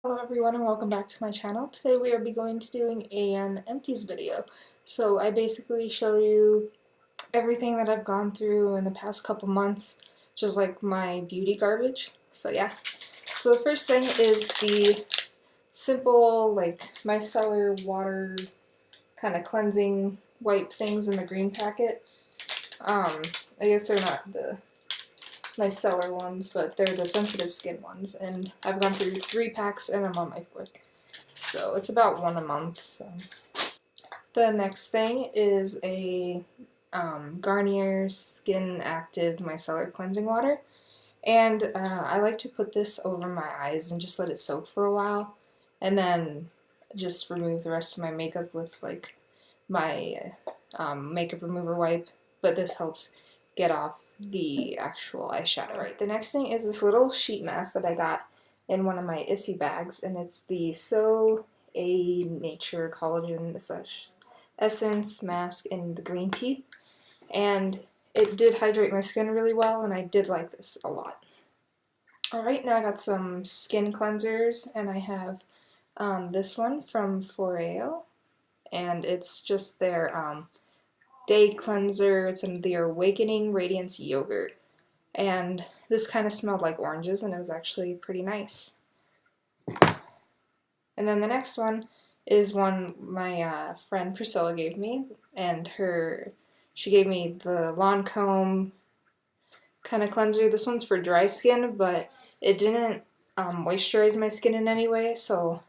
Hello everyone and welcome back to my channel. Today we are going to doing an empties video. So I basically show you everything that I've gone through in the past couple months, just like my beauty garbage. So yeah. So the first thing is the simple like micellar water kind of cleansing wipe things in the green packet. I guess they're not the micellar ones, but they're the sensitive skin ones, and I've gone through 3 packs and I'm on my 4th. So it's about 1 a month. So the next thing is a Garnier Skin Active Micellar Cleansing Water, and I like to put this over my eyes and just let it soak for a while, and then just remove the rest of my makeup with like my makeup remover wipe, but this helps get off the actual eyeshadow. Right, the next thing is this little sheet mask that I got in one of my Ipsy bags, and it's the So A Nature Collagen Essence Mask in the green tea, and it did hydrate my skin really well, and I did like this a lot. Alright, now I got some skin cleansers, and I have this one from Foreo, and it's just their day cleanser. It's in the Awakening Radiance Yogurt, and this kind of smelled like oranges, and it was actually pretty nice. And then the next one is one my friend Priscilla gave me, and she gave me the Lancome kind of cleanser. This one's for dry skin, but it didn't moisturize my skin in any way, so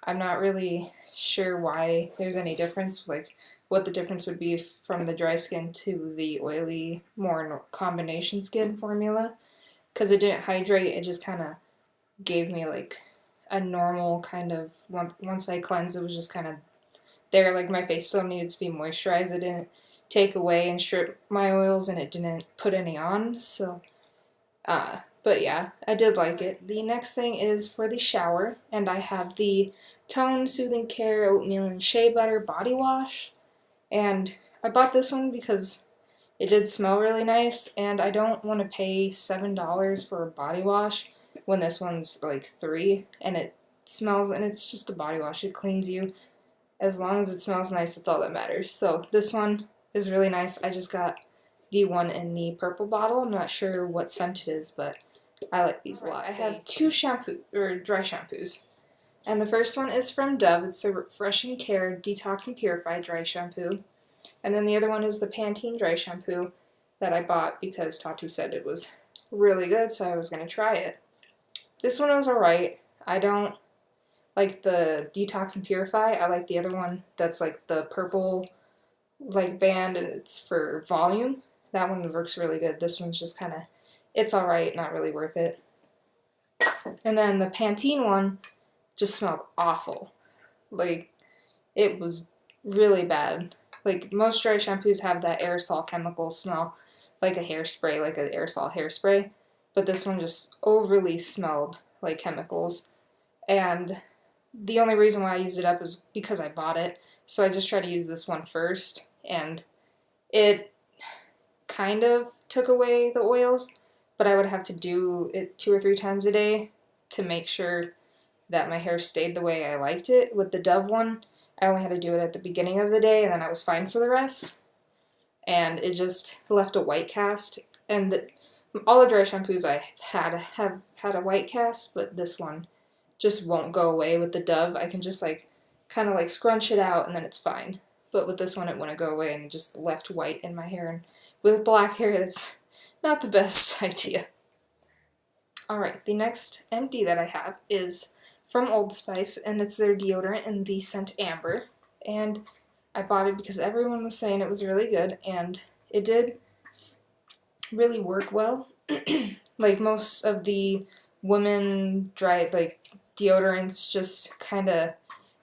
I'm not really sure why there's any difference, like what the difference would be from the dry skin to the oily, more combination skin formula, because it didn't hydrate. It just kind of gave me like a normal kind of, once I cleansed, it was just kind of there, like my face still needed to be moisturized. It didn't take away and strip my oils, and it didn't put any on, so but yeah, I did like it. The next thing is for the shower, and I have the Tone Soothing Care Oatmeal and Shea Butter Body Wash, and I bought this one because it did smell really nice, and I don't want to pay $7 for a body wash when this one's like $3, and it smells, and it's just a body wash. It cleans you. As long as it smells nice, that's all that matters. So this one is really nice. I just got the one in the purple bottle. I'm not sure what scent it is, but I like these a lot. I have 2 dry shampoos. And the first one is from Dove. It's the Refresh and Care Detox and Purify Dry Shampoo. And then the other one is the Pantene Dry Shampoo that I bought because Tati said it was really good, so I was going to try it. This one was alright. I don't like the Detox and Purify. I like the other one that's like the purple like band, and it's for volume. That one works really good. This one's just kind of, it's alright, not really worth it. And then the Pantene one just smelled awful. Like, it was really bad. Like, most dry shampoos have that aerosol chemical smell, like a hairspray, like an aerosol hairspray. But this one just overly smelled like chemicals. And the only reason why I used it up is because I bought it. So I just tried to use this one first, and it kind of took away the oils, but I would have to do it 2 or 3 times a day to make sure that my hair stayed the way I liked it. With the Dove one, I only had to do it at the beginning of the day, and then I was fine for the rest. And it just left a white cast. And all the dry shampoos I have had a white cast, but this one just won't go away. With the Dove, I can just like kind of like scrunch it out, and then it's fine. But with this one, it wouldn't go away, and it just left white in my hair. And with black hair, that's not the best idea. Alright, the next empty that I have is from Old Spice, and it's their deodorant in the scent Amber. And I bought it because everyone was saying it was really good, and it did really work well. Like most of the women dry like deodorants, just kind of,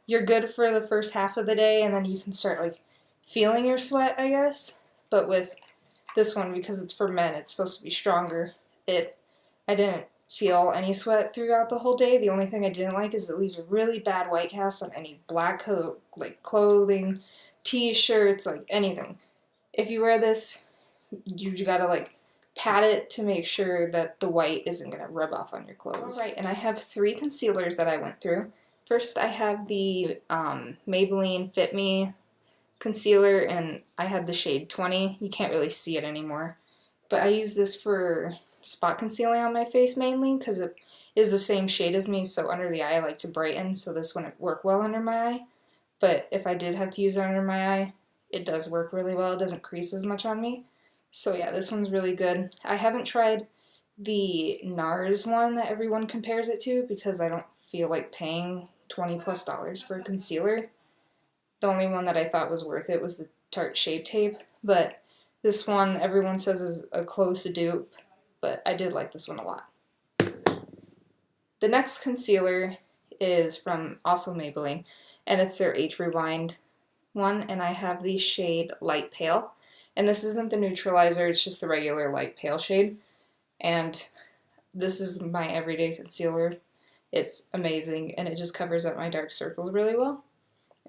you're good for the first half of the day, and then you can start like feeling your sweat, I guess. But with this one, because it's for men, it's supposed to be stronger. I didn't feel any sweat throughout the whole day. The only thing I didn't like is it leaves a really bad white cast on any black coat, like clothing, t-shirts, like anything. If you wear this, you gotta like pat it to make sure that the white isn't going to rub off on your clothes. Alright, and I have 3 concealers that I went through. First, I have the Maybelline Fit Me concealer, and I had the shade 20. You can't really see it anymore. But I use this for spot concealing on my face mainly because it is the same shade as me, so under the eye I like to brighten, so this wouldn't work well under my eye. But if I did have to use it under my eye, it does work really well. It doesn't crease as much on me. So yeah, this one's really good. I haven't tried the NARS one that everyone compares it to because I don't feel like paying $20+ for a concealer. The only one that I thought was worth it was the Tarte Shape Tape, but this one everyone says is a close dupe, but I did like this one a lot. The next concealer is from also Maybelline, and it's their H Rewind one, and I have the shade Light Pale. And this isn't the neutralizer, it's just the regular light pale shade. And this is my everyday concealer. It's amazing, and it just covers up my dark circles really well.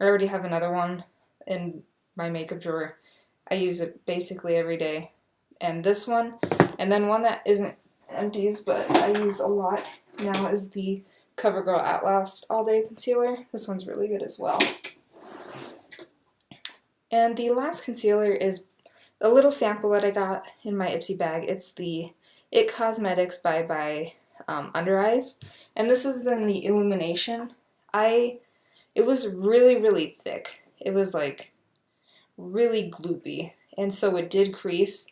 I already have another one in my makeup drawer. I use it basically every day. And this one, and then one that isn't Empties, but I use a lot now, is the CoverGirl Outlast All Day Concealer. This one's really good as well. And the last concealer is a little sample that I got in my Ipsy bag. It's the It Cosmetics by Under Eyes, and this is then the Illumination. It was really, really thick. It was like really gloopy, and so it did crease,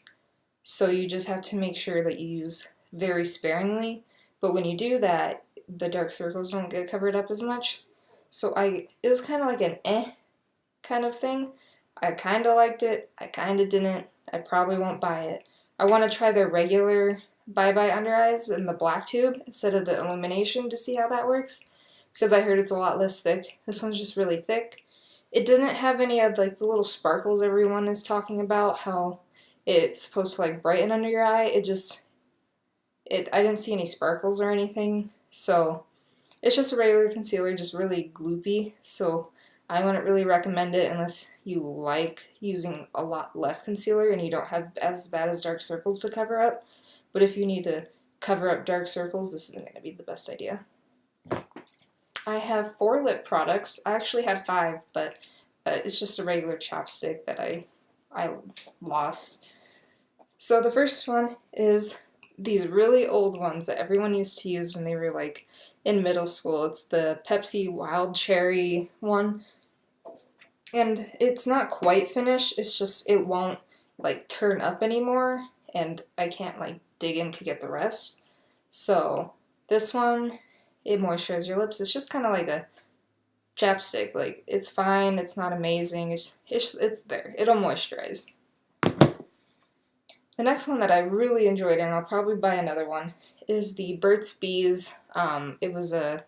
so you just have to make sure that you use very sparingly, but when you do that, the dark circles don't get covered up as much. So it was kind of like an kind of thing. I kind of liked it, I kind of didn't. I probably won't buy it. I want to try their regular Bye Bye Under Eyes in the black tube instead of the Illumination to see how that works, because I heard it's a lot less thick. This one's just really thick. It didn't have any of like the little sparkles everyone is talking about, how it's supposed to like brighten under your eye. I didn't see any sparkles or anything, so it's just a regular concealer, just really gloopy, so I wouldn't really recommend it unless you like using a lot less concealer and you don't have as bad as dark circles to cover up. But if you need to cover up dark circles, this isn't going to be the best idea. I have 4 lip products. I actually have 5, but it's just a regular chapstick that I lost. So the first one is these really old ones that everyone used to use when they were like in middle school. It's the Pepsi Wild Cherry one. And it's not quite finished, it's just it won't like turn up anymore, and I can't like dig in to get the rest. So this one, it moisturizes your lips. It's just kind of like a chapstick. Like, it's fine, it's not amazing, it's there. It'll moisturize. The next one that I really enjoyed, and I'll probably buy another one, is the Burt's Bees. It was a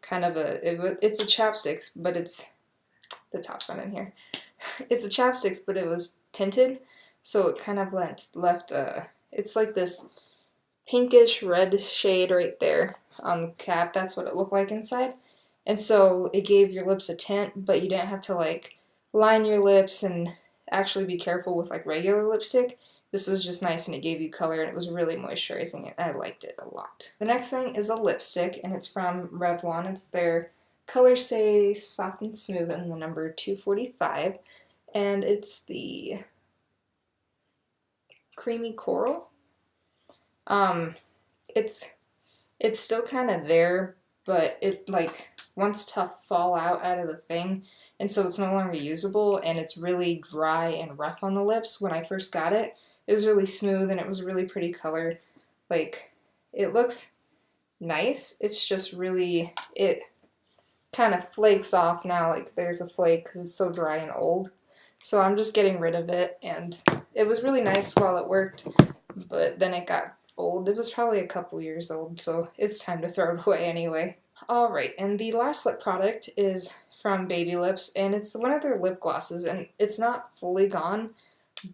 kind of it's a chapsticks, but it's, the top's not in here. It's a chapsticks, but it was tinted, so it kind of left it's like this pinkish red shade right there on the cap. That's what it looked like inside. And so it gave your lips a tint, but you didn't have to like line your lips and actually be careful with like regular lipstick. This was just nice, and it gave you color, and it was really moisturizing, and I liked it a lot. The next thing is a lipstick, and it's from Revlon. It's their Color Stay Soft and Smooth in the number 245, and it's the Creamy Coral. It's still kind of there, but it like wants to fall out of the thing, and so it's no longer usable, and it's really dry and rough on the lips. When I first got it, it was really smooth, and it was a really pretty color. Like, it looks nice, it's just really, it kind of flakes off now, like there's a flake because it's so dry and old. So I'm just getting rid of it, and it was really nice while it worked, but then it got old. It was probably a couple years old, so it's time to throw it away anyway. Alright, and the last lip product is from Baby Lips, and it's one of their lip glosses, and it's not fully gone,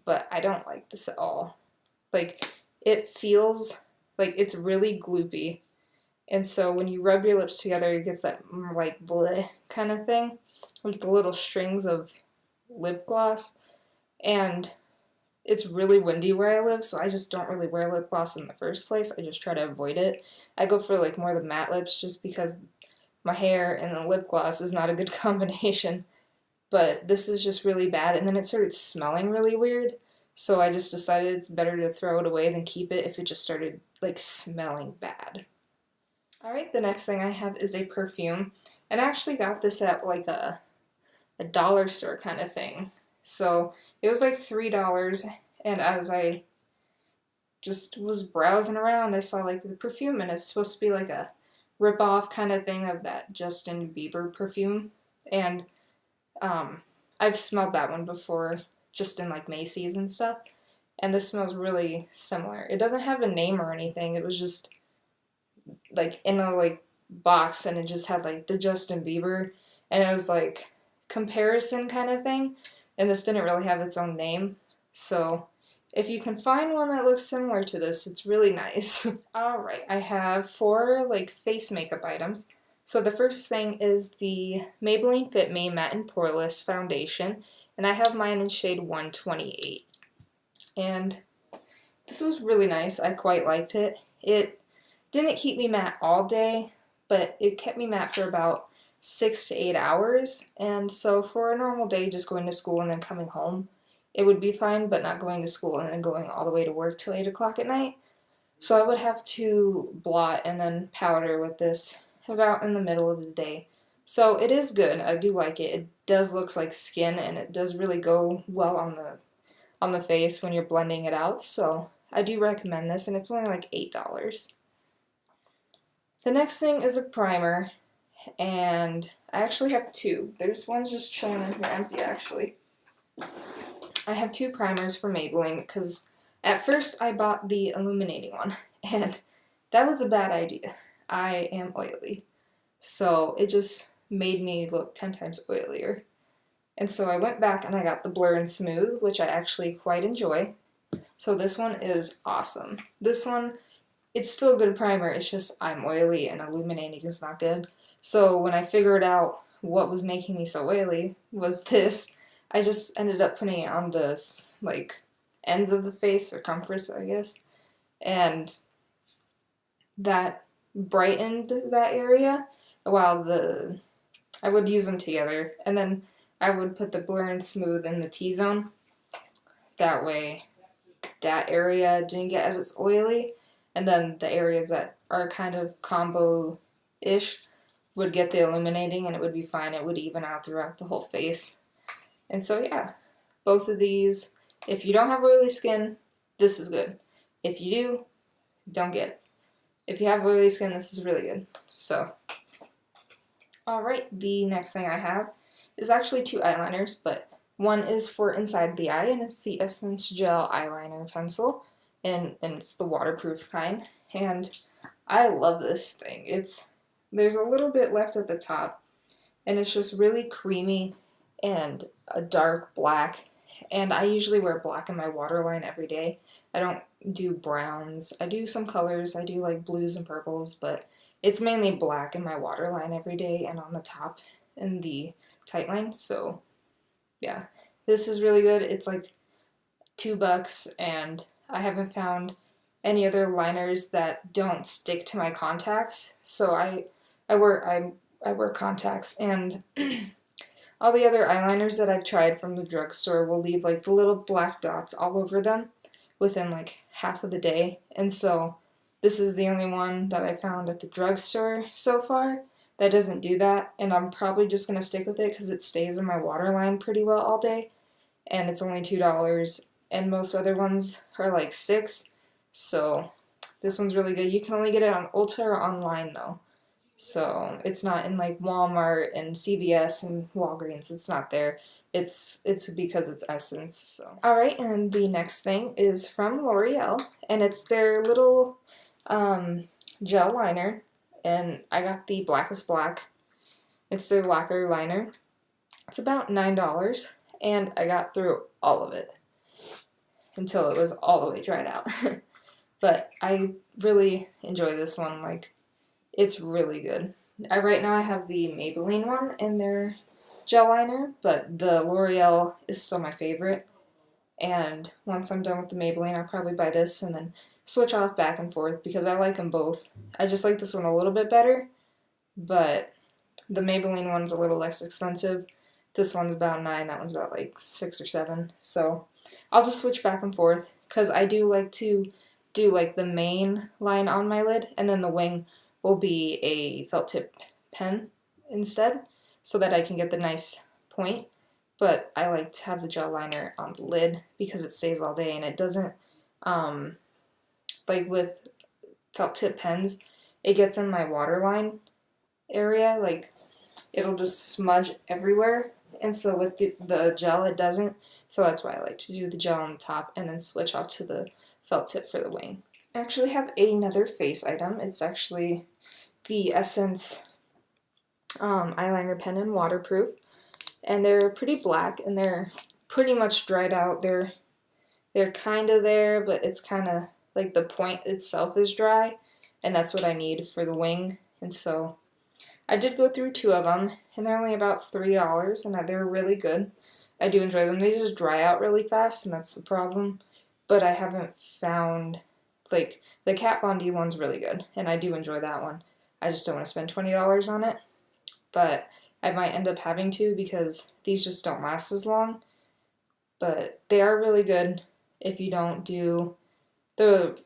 but I don't like this at all. Like, it feels like it's really gloopy, and so when you rub your lips together, it gets that like bleh kind of thing, with the little strings of lip gloss, and it's really windy where I live, so I just don't really wear lip gloss in the first place. I just try to avoid it. I go for like more the matte lips just because my hair and the lip gloss is not a good combination. But this is just really bad, and then it started smelling really weird, so I just decided it's better to throw it away than keep it if it just started like smelling bad. Alright, the next thing I have is a perfume, and I actually got this at like a dollar store kind of thing. So it was like $3, and as I just was browsing around, I saw like the perfume, and it's supposed to be like a rip-off kind of thing of that Justin Bieber perfume, and I've smelled that one before, just in like Macy's and stuff, and this smells really similar. It doesn't have a name or anything. It was just like in a like box, and it just had like the Justin Bieber, and it was like comparison kind of thing, and this didn't really have its own name. So if you can find one that looks similar to this, it's really nice. Alright, I have 4 like face makeup items. So the first thing is the Maybelline Fit Me Matte and Poreless Foundation, and I have mine in shade 128. And this was really nice. I quite liked it. It didn't keep me matte all day, but it kept me matte for about 6 to 8 hours, and so for a normal day just going to school and then coming home, it would be fine, but not going to school and then going all the way to work till 8 o'clock at night. So I would have to blot and then powder with this about in the middle of the day. So it is good. I do like it. It does look like skin, and it does really go well on the face when you're blending it out. So I do recommend this, and it's only like $8. The next thing is a primer, and I actually have 2. There's one's just chilling in here empty actually. I have 2 primers for Maybelline because at first I bought the illuminating one, and that was a bad idea. I am oily, so it just made me look 10 times oilier. And so I went back and I got the Blur and Smooth, which I actually quite enjoy. So this one is awesome. This one, it's still a good primer, it's just I'm oily and illuminating is not good. So when I figured out what was making me so oily was this, I just ended up putting it on the like ends of the face, circumference I guess, and that brightened that area, while I would use them together, and then I would put the Blur and Smooth in the T-zone. That way that area didn't get as oily, and then the areas that are kind of combo-ish would get the illuminating, and it would be fine. It would even out throughout the whole face. And so yeah, both of these, if you don't have oily skin, this is good. If you do, don't get it. If you have oily skin, this is really good. So, alright, the next thing I have is actually 2 eyeliners, but one is for inside the eye, and it's the Essence Gel Eyeliner Pencil, and it's the waterproof kind, and I love this thing. There's a little bit left at the top, and it's just really creamy and a dark black, and I usually wear black in my waterline every day. I don't do browns. I do some colors. I do like blues and purples, but it's mainly black in my waterline every day and on the top in the tight line. So yeah, this is really good. It's like $2, and I haven't found any other liners that don't stick to my contacts. So I wear contacts, and all the other eyeliners that I've tried from the drugstore will leave like the little black dots all over them within like half of the day. And so this is the only one that I found at the drugstore so far that doesn't do that, and I'm probably just going to stick with it because it stays in my waterline pretty well all day, and it's only $2, and most other ones are like $6, so this one's really good. You can only get it on Ulta or online though, so it's not in like Walmart and CVS and Walgreens. It's not there. It's because it's Essence. So alright, and the next thing is from L'Oreal, and it's their little gel liner, and I got the Blackest Black. It's their lacquer liner. It's about $9, and I got through all of it until it was all the way dried out. But I really enjoy this one. Like, it's really good. Right now I have the Maybelline one in their gel liner, but the L'Oreal is still my favorite. And once I'm done with the Maybelline, I'll probably buy this and then switch off back and forth because I like them both. I just like this one a little bit better, but the Maybelline one's a little less expensive. This one's about 9, that one's about like 6 or 7. So I'll just switch back and forth because I do like to do like the main line on my lid, and then the wing will be a felt tip pen instead so that I can get the nice point. But I like to have the gel liner on the lid because it stays all day and it doesn't, like with felt tip pens, it gets in my waterline area, like it'll just smudge everywhere, and so with the gel it doesn't, so that's why I like to do the gel on the top and then switch off to the felt tip for the wing. I actually have another face item. It's actually the Essence eyeliner pen in waterproof, and they're pretty black and they're pretty much dried out. They're kind of there, but it's kind of like the point itself is dry, and that's what I need for the wing. And so I did go through 2 of them, and they're only about $3, and they're really good. I do enjoy them. They just dry out really fast, and that's the problem. But I haven't found, like, the Kat Von D one's really good, and I do enjoy that one. I just don't want to spend $20 on it, but I might end up having to because these just don't last as long. But they are really good if you don't do the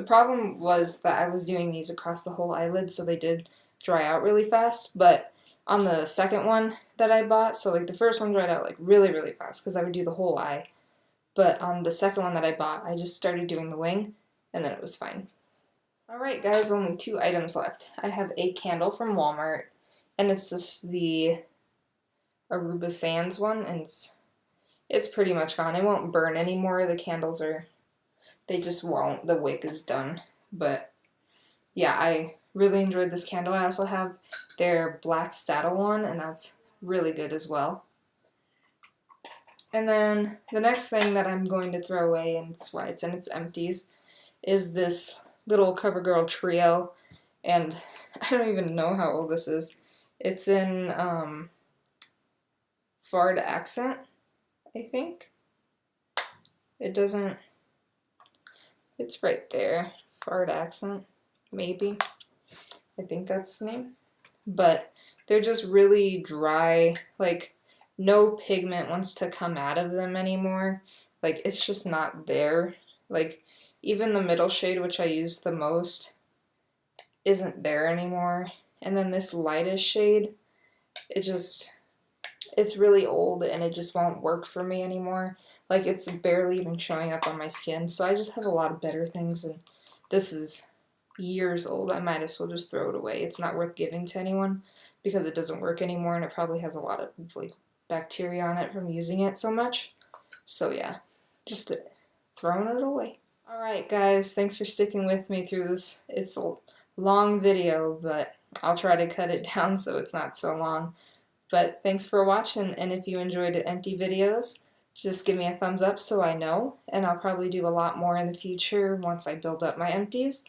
problem was that I was doing these across the whole eyelid, so they did dry out really fast. But on the second one that I bought, so like the first one dried out like really fast because I would do the whole eye. But on the second one that I bought, I just started doing the wing, and then it was fine. Alright guys, only 2 items left. I have a candle from Walmart, and it's just the Aruba Sands one, and it's pretty much gone. It won't burn anymore. The candles they just won't. The wick is done. But yeah, I really enjoyed this candle. I also have their black saddle one, and that's really good as well. And then the next thing that I'm going to throw away, and it's why it's in its Empties, is this little CoverGirl trio. And I don't even know how old this is. It's in Fard Accent, I think. It doesn't, it's right there. Fard Accent, maybe. I think that's the name. But they're just really dry, like no pigment wants to come out of them anymore. Like it's just not there. Like even the middle shade, which I use the most, isn't there anymore. And then this lightest shade, it's really old and it just won't work for me anymore. Like it's barely even showing up on my skin. So I just have a lot of better things, and this is years old. I might as well just throw it away. It's not worth giving to anyone because it doesn't work anymore, and it probably has a lot of like bacteria on it from using it so much. So yeah, just throwing it away. Alright guys, thanks for sticking with me through this. It's a long video, but I'll try to cut it down so it's not so long. But thanks for watching, and if you enjoyed empty videos, just give me a thumbs up so I know, and I'll probably do a lot more in the future once I build up my empties.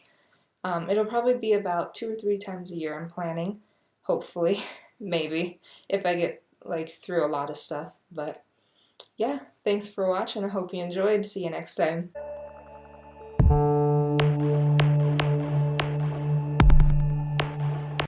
It'll probably be about 2 or 3 times a year I'm planning, hopefully, maybe, if I get like through a lot of stuff. But yeah, thanks for watching. I hope you enjoyed. See you next time.